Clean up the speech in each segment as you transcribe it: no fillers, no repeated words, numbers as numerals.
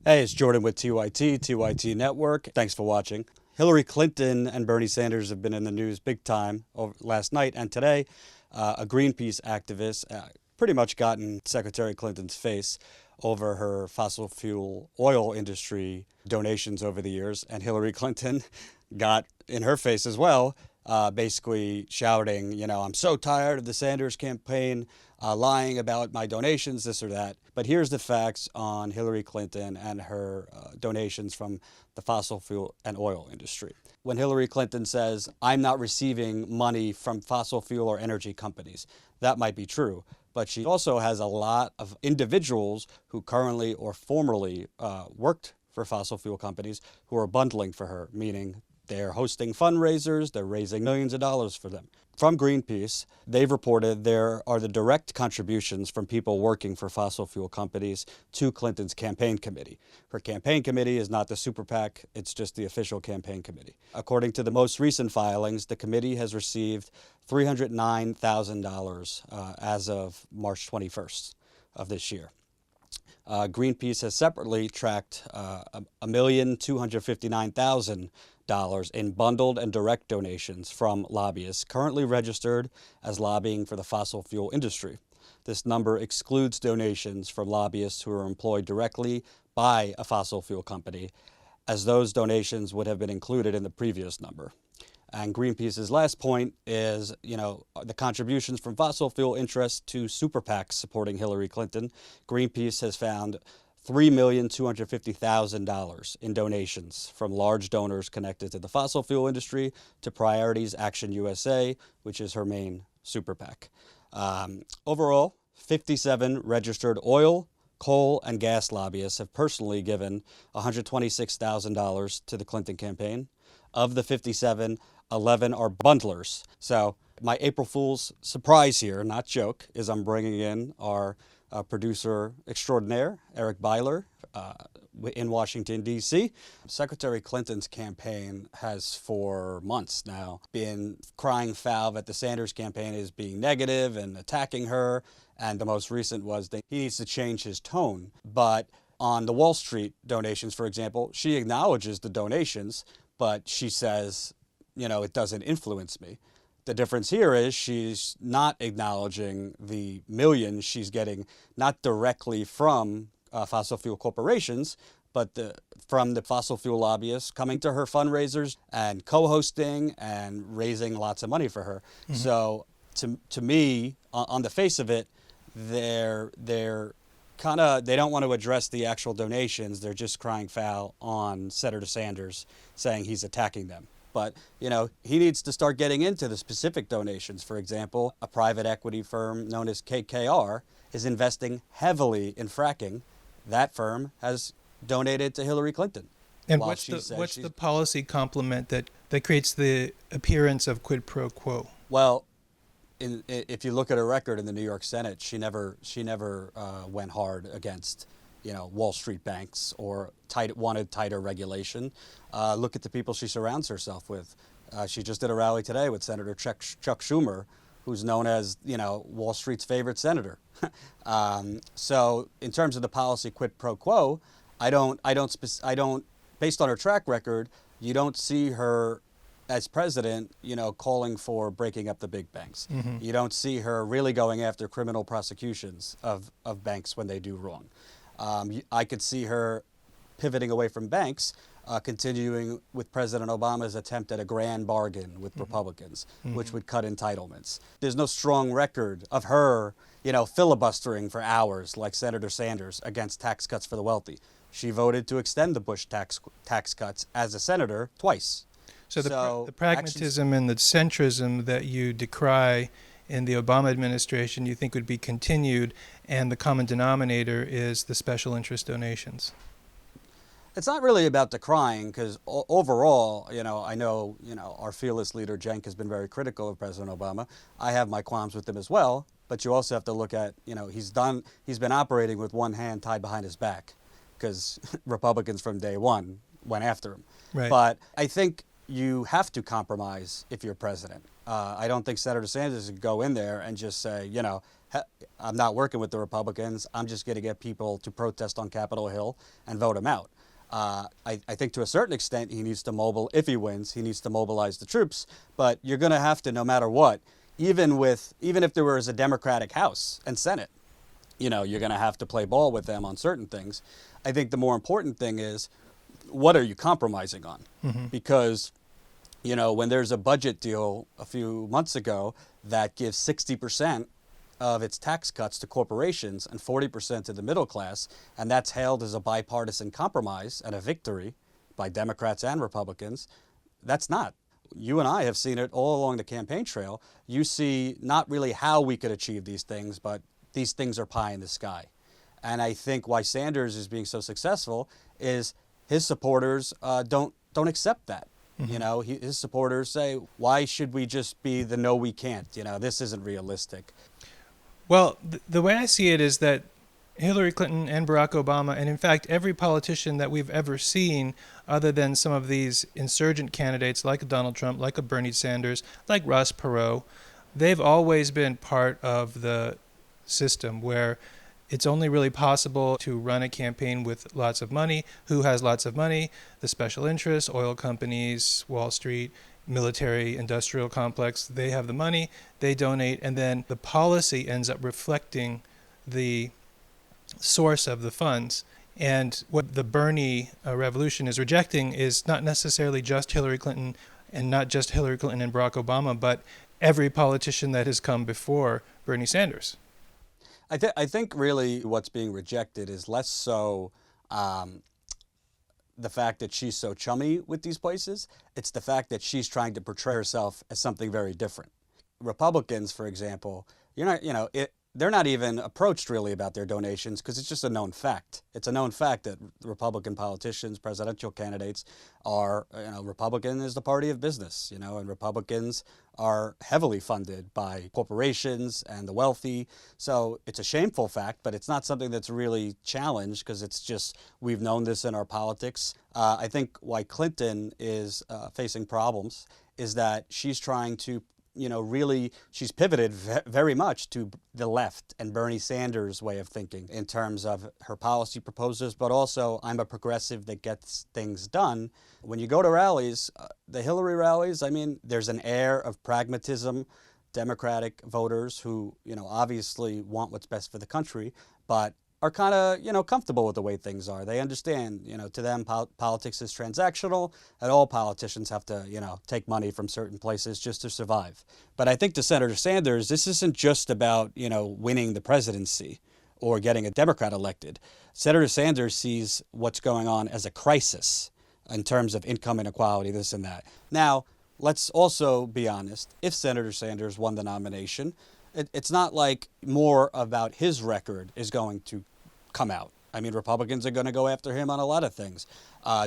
Hey, it's Jordan with TYT Network. Thanks for watching. Hillary Clinton and Bernie Sanders have been in the news big time over last night and today. A Greenpeace activist pretty much got in Secretary Clinton's face over her fossil fuel oil industry donations over the years, and Hillary Clinton got in her face as well, basically shouting, I'm so tired of the Sanders campaign lying about my donations, this or that. But here's the facts on Hillary Clinton and her donations from the fossil fuel and oil industry. When Hillary Clinton says, I'm not receiving money from fossil fuel or energy companies, that might be true. But she also has a lot of individuals who currently or formerly worked for fossil fuel companies who are bundling for her, meaning they're hosting fundraisers, they're raising millions of dollars for them. From Greenpeace, they've reported there are the direct contributions from people working for fossil fuel companies to Clinton's campaign committee. Her campaign committee is not the super PAC, it's just the official campaign committee. According to the most recent filings, the committee has received $309,000 as of March 21st of this year. Greenpeace has separately tracked $1,259,000 in bundled and direct donations from lobbyists currently registered as lobbying for the fossil fuel industry. This number excludes donations from lobbyists who are employed directly by a fossil fuel company, as those donations would have been included in the previous number. And Greenpeace's last point is, the contributions from fossil fuel interests to super PACs supporting Hillary Clinton. Greenpeace has found $3,250,000 in donations from large donors connected to the fossil fuel industry to Priorities Action USA, which is her main super PAC. Overall, 57 registered oil, coal, and gas lobbyists have personally given $126,000 to the Clinton campaign. Of the 57, 11 are bundlers. So my April Fool's surprise here, not joke, is I'm bringing in our producer extraordinaire, Eric Byler, in Washington, D.C. Secretary Clinton's campaign has for months now been crying foul that the Sanders campaign is being negative and attacking her. And the most recent was that he needs to change his tone. But on the Wall Street donations, for example, she acknowledges the donations, but she says, it doesn't influence me. The difference here is she's not acknowledging the millions she's getting, not directly from fossil fuel corporations, but from the fossil fuel lobbyists coming to her fundraisers and co-hosting and raising lots of money for her. Mm-hmm. So to me, on the face of it, they're they don't want to address the actual donations. They're just crying foul on Senator Sanders, saying he's attacking them. But, he needs to start getting into the specific donations. For example, a private equity firm known as KKR is investing heavily in fracking. That firm has donated to Hillary Clinton. And what's the policy complement that creates the appearance of quid pro quo? Well, if you look at her record in the New York Senate, she never went hard against Wall Street banks or wanted tighter regulation. Look at the people she surrounds herself with. She just did a rally today with Senator Chuck Schumer, who's known as Wall Street's favorite senator. So in terms of the policy quid pro quo, I don't. Based on her track record, you don't see her as president, calling for breaking up the big banks. Mm-hmm. You don't see her really going after criminal prosecutions of banks when they do wrong. I could see her pivoting away from banks, continuing with President Obama's attempt at a grand bargain with Republicans, which would cut entitlements. There's no strong record of her, filibustering for hours like Senator Sanders against tax cuts for the wealthy. She voted to extend the Bush tax cuts as a senator twice. So the pragmatism and the centrism that you decry in the Obama administration you think would be continued, and the common denominator is the special interest donations. It's not really about decrying, because overall, I know, our fearless leader, Cenk, has been very critical of President Obama. I have my qualms with him as well, but you also have to look at, he's been operating with one hand tied behind his back, because Republicans from day one went after him. Right. But I think you have to compromise if you're president. I don't think Senator Sanders could go in there and just say, I'm not working with the Republicans. I'm just going to get people to protest on Capitol Hill and vote him out. I think to a certain extent he needs to if he wins, he needs to mobilize the troops. But you're going to have to, no matter what, even if there was a Democratic House and Senate, you're going to have to play ball with them on certain things. I think the more important thing is, what are you compromising on? Mm-hmm. Because, when there's a budget deal a few months ago that gives 60% of its tax cuts to corporations and 40% to the middle class, and that's hailed as a bipartisan compromise and a victory by Democrats and Republicans, that's not. You and I have seen it all along the campaign trail. You see not really how we could achieve these things, but these things are pie in the sky. And I think why Sanders is being so successful is his supporters don't accept that. Mm-hmm. His supporters say, why should we just be the no, we can't? This isn't realistic. Well, the way I see it is that Hillary Clinton and Barack Obama, and in fact every politician that we've ever seen, other than some of these insurgent candidates like a Donald Trump, like a Bernie Sanders, like Ross Perot, they've always been part of the system where it's only really possible to run a campaign with lots of money. Who has lots of money? The special interests, oil companies, Wall Street, military industrial complex. They have the money, they donate, and then the policy ends up reflecting the source of the funds. And what the Bernie revolution is rejecting is not necessarily just Hillary Clinton and not just Hillary Clinton and Barack Obama, but every politician that has come before Bernie Sanders. I think really what's being rejected is less so the fact that she's so chummy with these places. It's the fact that she's trying to portray herself as something very different. Republicans, for example, they're not even approached really about their donations because it's just a known fact. It's a known fact that Republican politicians, presidential candidates are, Republican is the party of business, and Republicans are heavily funded by corporations and the wealthy. So it's a shameful fact, but it's not something that's really challenged because it's just, we've known this in our politics. I think why Clinton is facing problems is that she's trying to she's pivoted very much to the left and Bernie Sanders' way of thinking in terms of her policy proposals, but also I'm a progressive that gets things done. When you go to rallies, the Hillary rallies, there's an air of pragmatism, Democratic voters who, obviously want what's best for the country, but are kind of, comfortable with the way things are. They understand, to them, politics is transactional, and all politicians have to, take money from certain places just to survive. But I think to Senator Sanders, this isn't just about, winning the presidency or getting a Democrat elected. Senator Sanders sees what's going on as a crisis in terms of income inequality, this and that. Now, let's also be honest. If Senator Sanders won the nomination, it's not like more about his record is going to come out. Republicans are going to go after him on a lot of things.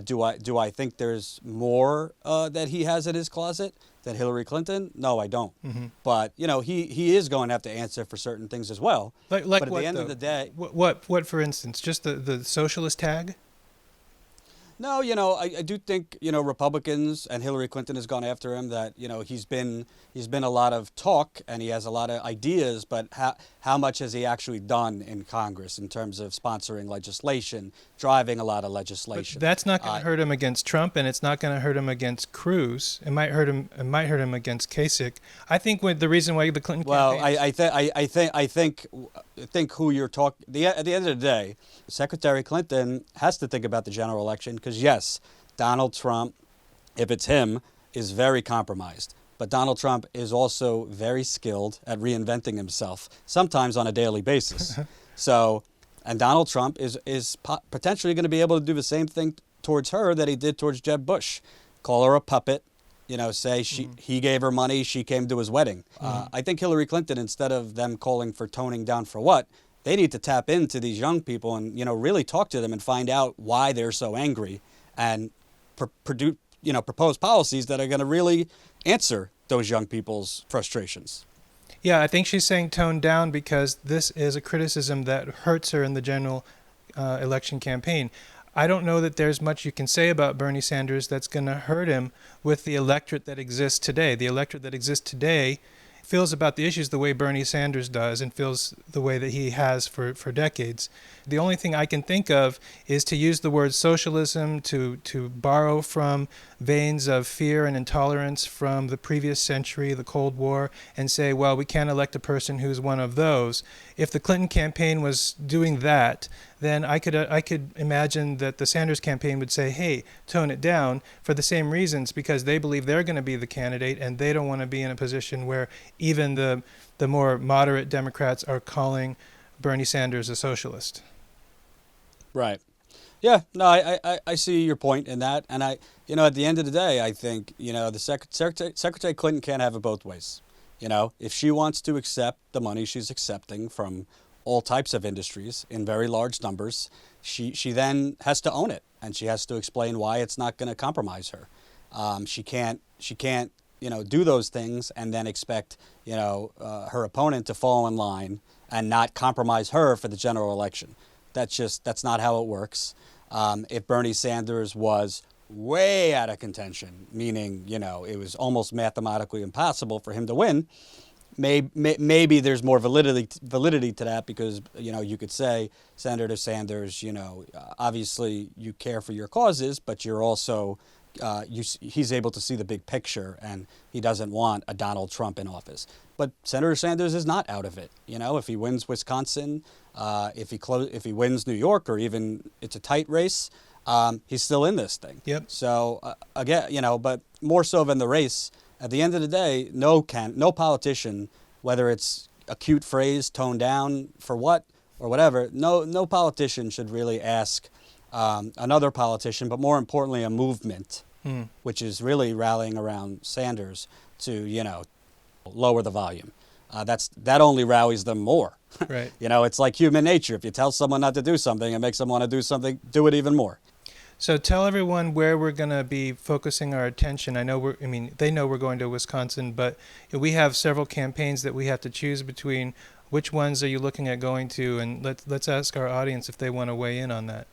Do I think there's more that he has in his closet than Hillary Clinton? No, I don't. Mm-hmm. But he is going to have to answer for certain things as well. Like but at what, the end though? of the day, what for instance, just the socialist tag? No, I do think, Republicans and Hillary Clinton has gone after him, that, he's been a lot of talk and he has a lot of ideas, but how much has he actually done in Congress in terms of sponsoring legislation, driving a lot of legislation? But that's not going to hurt him against Trump, and it's not going to hurt him against Cruz. It might hurt him against Kasich. I think the reason why the Clinton campaign. I think who you're talking. At the end of the day, Secretary Clinton has to think about the general election because yes, Donald Trump, if it's him, is very compromised. But Donald Trump is also very skilled at reinventing himself, sometimes on a daily basis. And Donald Trump is potentially going to be able to do the same thing towards her that he did towards Jeb Bush. Call her a puppet, say he gave her money, she came to his wedding. I think Hillary Clinton, instead of them calling for toning down for what, they need to tap into these young people and, really talk to them and find out why they're so angry and propose policies that are going to really answer those young people's frustrations. Yeah, I think she's saying tone down because this is a criticism that hurts her in the general election campaign. I don't know that there's much you can say about Bernie Sanders that's going to hurt him with the electorate that exists today. The electorate that exists today feels about the issues the way Bernie Sanders does and feels the way that he has for decades. The only thing I can think of is to use the word socialism to borrow from veins of fear and intolerance from the previous century, the Cold War, and say, well, we can't elect a person who's one of those. If the Clinton campaign was doing that, then I could imagine that the Sanders campaign would say, hey, tone it down for the same reasons, because they believe they're going to be the candidate and they don't want to be in a position where even the more moderate Democrats are calling Bernie Sanders a socialist. Right. Yeah, no, I see your point in that. And at the end of the day, I think, the Secretary Clinton can't have it both ways. If she wants to accept the money she's accepting from all types of industries in very large numbers, she then has to own it, and she has to explain why it's not going to compromise her. She can't do those things and then expect, her opponent to fall in line and not compromise her for the general election. That's not how it works. If Bernie Sanders was way out of contention, meaning, it was almost mathematically impossible for him to win, maybe there's more validity to that, because, you could say, Senator Sanders, obviously you care for your causes, but you're also, he's able to see the big picture, and he doesn't want a Donald Trump in office. But Senator Sanders is not out of it. If he wins Wisconsin, if he wins New York, or even it's a tight race, he's still in this thing. Yep. So again, but more so than the race, at the end of the day, no politician, whether it's a cute phrase toned down for what or whatever, no politician should really ask another politician, but more importantly, a movement, which is really rallying around Sanders to lower the volume. That only rallies them more. Right. It's like human nature. If you tell someone not to do something, it makes them want to do something, do it even more. So tell everyone where we're going to be focusing our attention. They know we're going to Wisconsin, but we have several campaigns that we have to choose between. Which ones are you looking at going to? And let's ask our audience if they want to weigh in on that.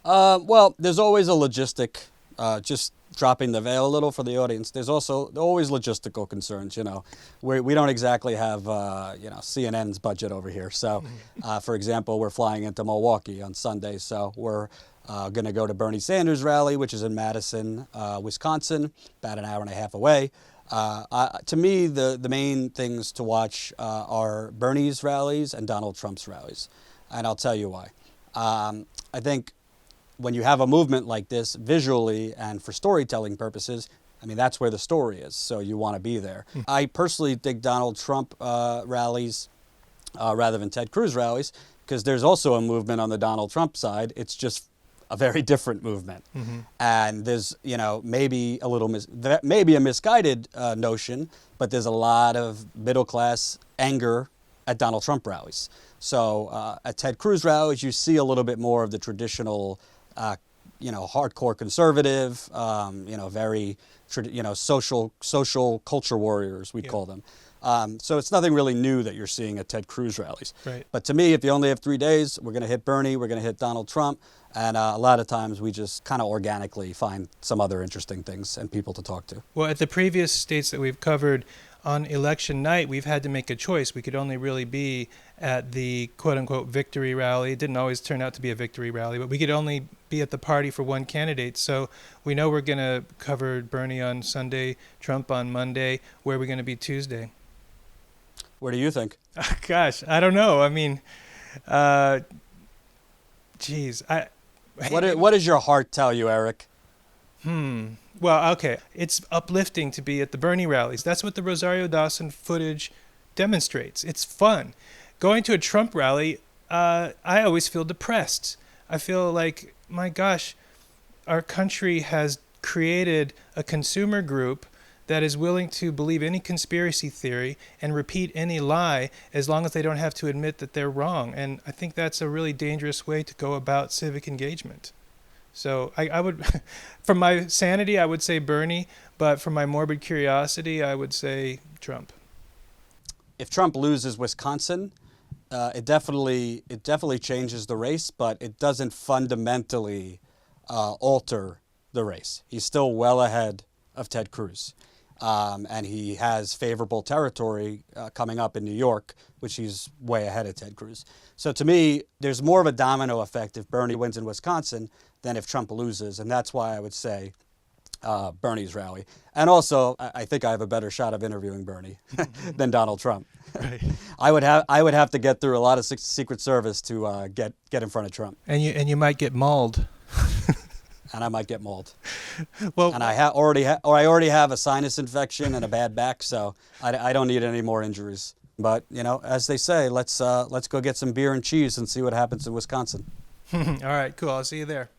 Well, there's always a logistic, just dropping the veil a little for the audience. There's also always logistical concerns. We don't exactly have CNN's budget over here. So, for example, we're flying into Milwaukee on Sunday, so we're going to go to Bernie Sanders' rally, which is in Madison, Wisconsin, about an hour and a half away. To me, the main things to watch are Bernie's rallies and Donald Trump's rallies, and I'll tell you why. I think when you have a movement like this, visually and for storytelling purposes, that's where the story is, so you want to be there. I personally dig Donald Trump rallies rather than Ted Cruz rallies, because there's also a movement on the Donald Trump side. It's just a very different movement. And there's, maybe a misguided notion, but there's a lot of middle-class anger at Donald Trump rallies. So at Ted Cruz rallies, you see a little bit more of the traditional hardcore conservative, very, social culture warriors, we'd call them. So it's nothing really new that you're seeing at Ted Cruz rallies. Right. But to me, if you only have 3 days, we're going to hit Bernie, we're going to hit Donald Trump, and a lot of times we just kind of organically find some other interesting things and people to talk to. Well, at the previous states that we've covered, on election night, we've had to make a choice. We could only really be at the quote-unquote victory rally. It didn't always turn out to be a victory rally, but we could only be at the party for one candidate. So we know we're going to cover Bernie on Sunday, Trump on Monday. Where are we going to be Tuesday? What do you think? Gosh, I don't know. Geez. What does your heart tell you, Eric? Well, okay. It's uplifting to be at the Bernie rallies. That's what the Rosario Dawson footage demonstrates. It's fun. Going to a Trump rally, I always feel depressed. I feel like, my gosh, our country has created a consumer group that is willing to believe any conspiracy theory and repeat any lie as long as they don't have to admit that they're wrong. And I think that's a really dangerous way to go about civic engagement. So I would, for my sanity, I would say Bernie, but for my morbid curiosity, I would say Trump. If Trump loses Wisconsin, it definitely changes the race, but it doesn't fundamentally alter the race. He's still well ahead of Ted Cruz. and he has favorable territory coming up in New York, which he's way ahead of Ted Cruz. So to me, there's more of a domino effect if Bernie wins in Wisconsin than if Trump loses, and that's why I would say Bernie's rally. And also, I think I have a better shot of interviewing Bernie than Donald Trump. Right. I would have to get through a lot of Secret Service to get in front of Trump, And you might get mauled. and I might get mauled. Well, And I already have a sinus infection and a bad back, so I don't need any more injuries. But as they say, let's go get some beer and cheese and see what happens in Wisconsin. all right, cool. I'll see you there.